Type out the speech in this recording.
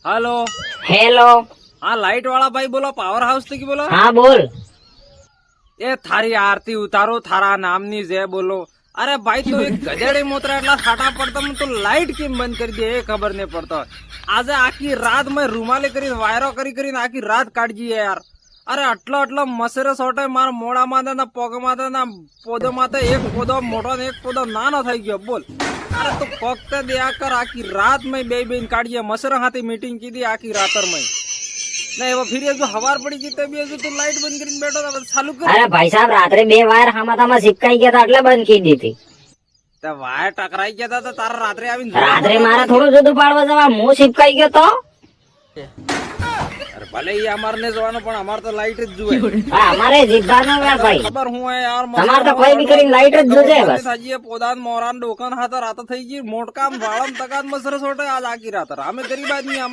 Hello hello. हाँ light वाला भाई बोलो पावर हाउस થી બોલો हाँ बोल। એ થારી આરતી ઉતારો થારા નામની જે બોલો અરે ભાઈ તો એક ગધેડી મોતરા એટલા ફાટા પડતા તો લાઈટ કેમ બંધ કરી દે એ ખબર નહીં પડતો આજે આખી રાત મેં રૂમાલે કરીને વાયરો કરીને આખી રાત કાઢજી યાર અરે આટલો મસરે સોટે મારા મોડામાં ને પગમાં ને પોદોમાં એક પોદો મોટો ને એક પોદો નાનો થઈ ગયો બોલ અરે તો ફક્ત દયા કર આખી રાત મેં બે કાઢીએ મસરા હાથી મીટિંગ કીધી આખી રાતર મેં नहीं वो फिर जो हवार पड़ी थी तभी अगर तो लाइट बंद करके बैठो था चालू कर अरे भाई साहब रात्रे 2 वायर हमारा चिपकाई गया था એટલે બંધ કરી દીધી तो वायर टकराई गया था तो तारा रात्रे आवी રાત્રે મારા થોડું જુદું પાડવા જવા હું चिपकाई ગયો તો अरे भले ही हमार ने जवानो पण हमार तो लाइट ज जुए હા અમારે જીવવાનો છે ભાઈ खबर हूं है यार તમાર તો કોઈ બી કરીને લાઈટ જ જોજે બસ થાજી પોદાન મોરાન ડોકન હાથ રાત થઈ ગઈ મોટકામ વાળમ તકાત મસર સોટે આજ આખી રાત અમે ગરીબ આદમી